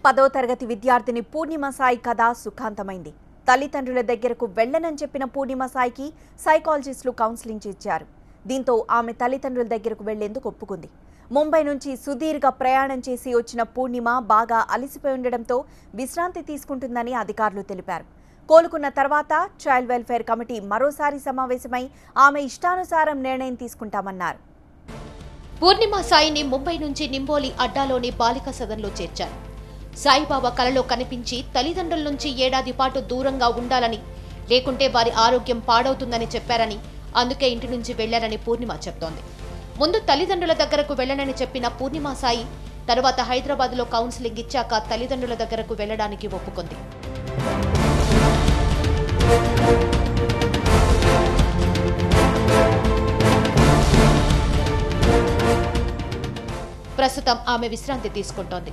10వ తరగతి విద్యార్థిని పూర్ణిమ సాయి కథ సుఖాంతమైంది. తల్లిదండ్రుల దగ్గరకు వెళ్లనని చెప్పిన పూర్ణిమ సాయికి సైకాలజిస్టులు కౌన్సిలింగ్ ఇచ్చారు. దీంతో ఆమె తల్లిదండ్రుల దగ్గరకు వెళ్లేందుకు ఒప్పుకుంది. ముంబై నుంచి సుదీర్ఘ ప్రయాణం చేసి వచ్చిన పూర్ణిమ బాగా అలసిపోయి ఉండడంతో విశ్రాంతి తీసుకుంటుందని అధికారులు తెలిపారు. కోలుకున్న తర్వాత చైల్డ్ వెల్ఫేర్ కమిటీ మరోసారి సమావేశమై ఆమె ఇష్టానుసారం నిర్ణయం తీసుకుంటామన్నారు. పూర్ణిమ సాయిని ముంబై నుంచి నింబోలి అడ్డాలోని బాలికా సదన్లో చేర్చారు. సాయిబాబా కలలో కనిపించి తల్లిదండ్రుల నుంచి ఏడాది పాటు దూరంగా ఉండాలని, లేకుంటే వారి ఆరోగ్యం పాడవుతుందని చెప్పారని, అందుకే ఇంటి నుంచి వెళ్లారని పూర్ణిమ చెప్తోంది. ముందు తల్లిదండ్రుల దగ్గరకు వెళ్లనని చెప్పిన పూర్ణిమ సాయి తర్వాత హైదరాబాద్లో కౌన్సిలింగ్ ఇచ్చాక తల్లిదండ్రుల దగ్గరకు వెళ్లడానికి ఒప్పుకుంది. ప్రస్తుతం ఆమె విశ్రాంతి తీసుకుంటోంది.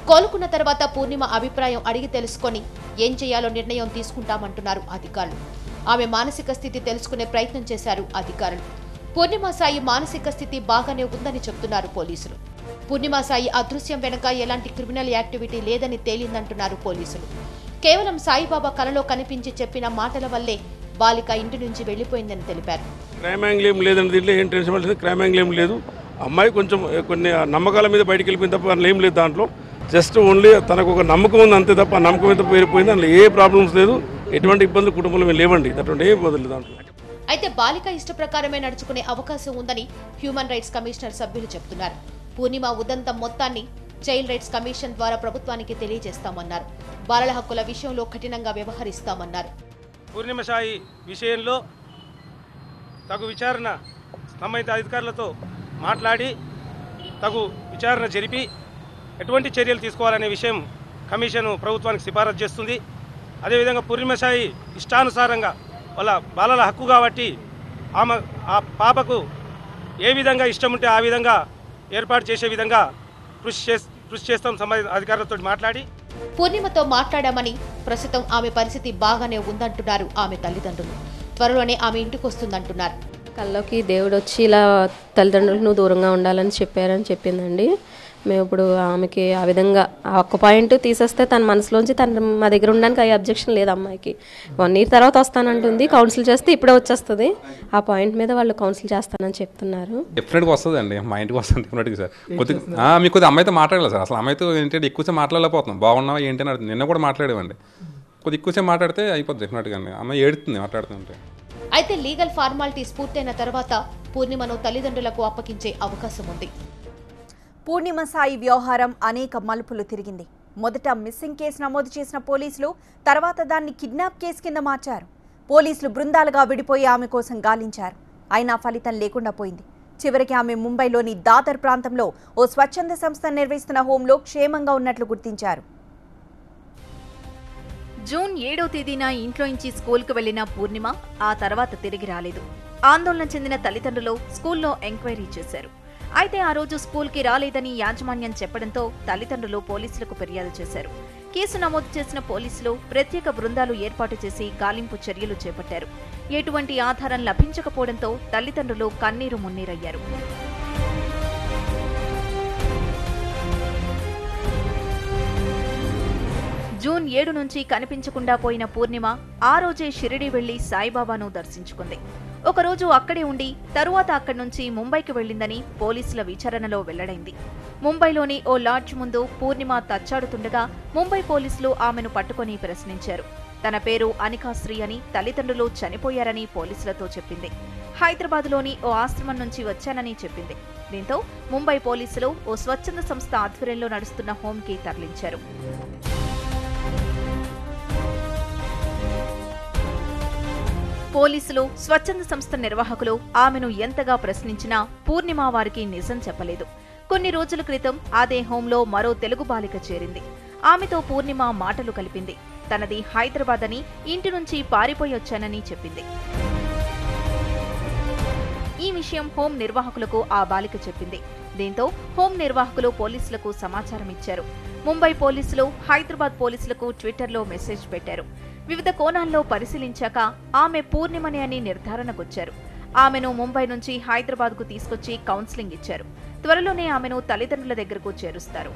కోలుకున్న తర్వాత పూర్ణిమ అభిప్రాయం అడిగి తెలుసుకొని ఏం చేయాలో నిర్ణయం తీసుకుంటామంటున్నారు అధికారులు. ఆమె మానసిక స్థితి తెలుసుకునే ప్రయత్నం చేశారు అధికారులు. పూర్ణిమ సాయి మానసిక స్థితి బాగానే ఉందని చెప్తున్నారు పోలీసులు. పూర్ణిమ సాయి అదృశ్యం వెనుక ఎలాంటి క్రిమినల్ యాక్టివిటీ లేదని తేలిందంటున్నారు పోలీసులు. కేవలం సాయిబాబా కలలో కనిపించి చెప్పిన మాటల వల్లే బాలిక ఇంటి నుంచి వెళ్లిపోయిందని తెలిపారు. అమ్మాయి కొంచెం కొన్ని నమ్మకాల మీద బయటికి వెళ్ళిపోయింది తప్ప అందులో ఏం లేదు. దాంట్లో జస్ట్ ఓన్లీ తనకు ఒక నమ్మకం ఉంది అంతే తప్ప నమ్మకం అయితే పేరిపోయింది. అందులో ఏ ప్రాబ్లమ్స్ లేదు, ఎటువంటి ఇబ్బందులు కుటుంబంలో లేవండి. అటువంటి ఏ ఇబ్బందులు దాంట్లో. అయితే బాలిక ఇష్ట ప్రకారమే నడుచుకునే అవకాశం ఉందని హ్యూమన్ రైట్స్ కమిషనర్ సభ్యులు చెబుతున్నారు. పూర్ణిమ ఉదంతం మొత్తాన్ని చైల్డ్ రైట్స్ కమిషన్ ద్వారా ప్రభుత్వానికి తెలియజేస్తామన్నారు. బాలల హక్కుల విషయంలో కఠినంగా వ్యవహరిస్తామన్నారు. పూర్ణిమ సాయి విషయంలో తగు విచారణ సంబంధిత అధికారులతో మాట్లాడి తగు విచారణ జరిపి ఎటువంటి చర్యలు తీసుకోవాలనే విషయం కమిషన్ ప్రభుత్వానికి సిఫారసు చేస్తుంది. అదేవిధంగా పూర్ణిమ సాయి ఇష్టానుసారంగా వాళ్ళ బాలల హక్కు కాబట్టి ఆ పాపకు ఏ విధంగా ఇష్టం ఉంటే ఆ విధంగా ఏర్పాటు చేసే విధంగా కృషి చేస్తాం సంబంధిత అధికారులతో మాట్లాడి. పూర్ణిమతో మాట్లాడామని, ప్రస్తుతం ఆమె పరిస్థితి బాగానే ఉందంటున్నారు ఆమె తల్లిదండ్రులు. త్వరలోనే ఆమె ఇంటికి వస్తుందంటున్నారు. కల్లోకి దేవుడు వచ్చి ఇలా తల్లిదండ్రులకు నువ్వు దూరంగా ఉండాలని చెప్పారని చెప్పిందండి. మేము ఇప్పుడు ఆమెకి ఆ విధంగా ఆ ఒక్క పాయింట్ తీసేస్తే తన మనసులోంచి తన మా దగ్గర ఉండడానికి అయ్యే అబ్జెక్షన్ లేదు. అమ్మాయికి 1 year తర్వాత వస్తానంటుంది. కౌన్సిల్ చేస్తే ఇప్పుడే వచ్చేస్తుంది. ఆ పాయింట్ మీద వాళ్ళు కౌన్సిల్ చేస్తానని చెప్తున్నారు. డెఫినెట్గా వస్తుంది అండి, మా ఇంటికి వస్తుంది డెఫినెట్గా సార్. మీకు కొద్దిగా అమ్మాయితో మాట్లాడాలి సార్. అసలు అమ్మాయితో ఏంటంటే ఎక్కువసేపు మాట్లాడలేకపోతున్నాం. బాగున్నావా ఏంటి అని నిన్న కూడా మాట్లాడేవండి. కొద్దిగా ఎక్కువసేపు మాట్లాడితే అయిపోద్ది డెఫినెట్గా. అమ్మాయి ఏడుతుంది మాట్లాడుతుంటే. అయితే లీగల్ ఫార్మాలిటీస్ పూర్తయిన తర్వాత పూర్ణిమను తల్లిదండ్రులకు అప్పగించే అవకాశం ఉంది. పూర్ణిమ సాయి వ్యవహారం అనేక మలుపులు తిరిగింది. మొదట మిస్సింగ్ కేసు నమోదు చేసిన పోలీసులు తర్వాత దాన్ని కిడ్నాప్ కేసు కింద మార్చారు. పోలీసులు బృందాలుగా విడిపోయి ఆమె కోసం గాలించారు. అయినా ఫలితం లేకుండా పోయింది. చివరికి ఆమె ముంబైలోని దాదర్ ప్రాంతంలో ఓ స్వచ్ఛంద సంస్థ నిర్వహిస్తున్న హోంలో క్షేమంగా ఉన్నట్లు గుర్తించారు. జూన్ 7వ తేదీన ఇంట్లో నుంచి స్కూల్కు వెళ్లిన పూర్ణిమ ఆ తర్వాత తిరిగి రాలేదు. ఆందోళన చెందిన తల్లిదండ్రులు స్కూల్లో ఎంక్వైరీ చేశారు. అయితే ఆ రోజు స్కూల్కి రాలేదని యాజమాన్యం చెప్పడంతో తల్లిదండ్రులు పోలీసులకు ఫిర్యాదు చేశారు. కేసు నమోదు చేసిన పోలీసులు ప్రత్యేక బృందాలు ఏర్పాటు చేసి గాలింపు చర్యలు చేపట్టారు. ఎటువంటి ఆధారం లభించకపోవడంతో తల్లిదండ్రులు కన్నీరు మున్నీరయ్యారు. జూన్ 7 నుంచి కనిపించకుండా పోయిన పూర్ణిమ ఆ రోజే షిరిడి వెళ్లి సాయిబాబాను దర్శించుకుంది. ఒకరోజు అక్కడే ఉండి తరువాత అక్కడి నుంచి ముంబైకి వెళ్లిందని పోలీసుల విచారణలో వెల్లడైంది. ముంబైలోని ఓ లాడ్జ్ ముందు పూర్ణిమ తచ్చాడుతుండగా ముంబై పోలీసులు ఆమెను పట్టుకొని ప్రశ్నించారు. తన పేరు అనికాశ్రీ అని, తల్లిదండ్రులు చనిపోయారని పోలీసులతో చెప్పింది. హైదరాబాద్లోని ఓ ఆశ్రమం నుంచి వచ్చానని చెప్పింది. దీంతో ముంబై పోలీసులు ఓ స్వచ్ఛంద సంస్థ ఆధ్వర్యంలో నడుస్తున్న హోంకి తరలించారు. పోలీసులు, స్వచ్ఛంద సంస్థ నిర్వాహకులు ఆమెను ఎంతగా ప్రశ్నించినా పూర్ణిమ వారికి నిజం చెప్పలేదు. కొన్ని రోజుల క్రితం అదే హోంలో మరో తెలుగు బాలిక చేరింది. ఆమెతో పూర్ణిమ మాటలు కలిపింది. తనది హైదరాబాద్ అని, ఇంటి నుంచి పారిపోయొచ్చానని చెప్పింది. ఈ విషయం హోం నిర్వాహకులకు ఆ బాలిక చెప్పింది. దీంతో హోం నిర్వాహకులు పోలీసులకు సమాచారం ఇచ్చారు. ముంబై పోలీసులు హైదరాబాద్ పోలీసులకు ట్విట్టర్లో మెసేజ్ పెట్టారు. వివిధ కోణాల్లో పరిశీలించాక ఆమె పూర్ణిమనే అని నిర్ధారణకొచ్చారు. ఆమెను ముంబై నుంచి హైదరాబాద్కు తీసుకొచ్చి కౌన్సిలింగ్ ఇచ్చారు. త్వరలోనే ఆమెను తల్లిదండ్రుల దగ్గరకు చేరుస్తారు.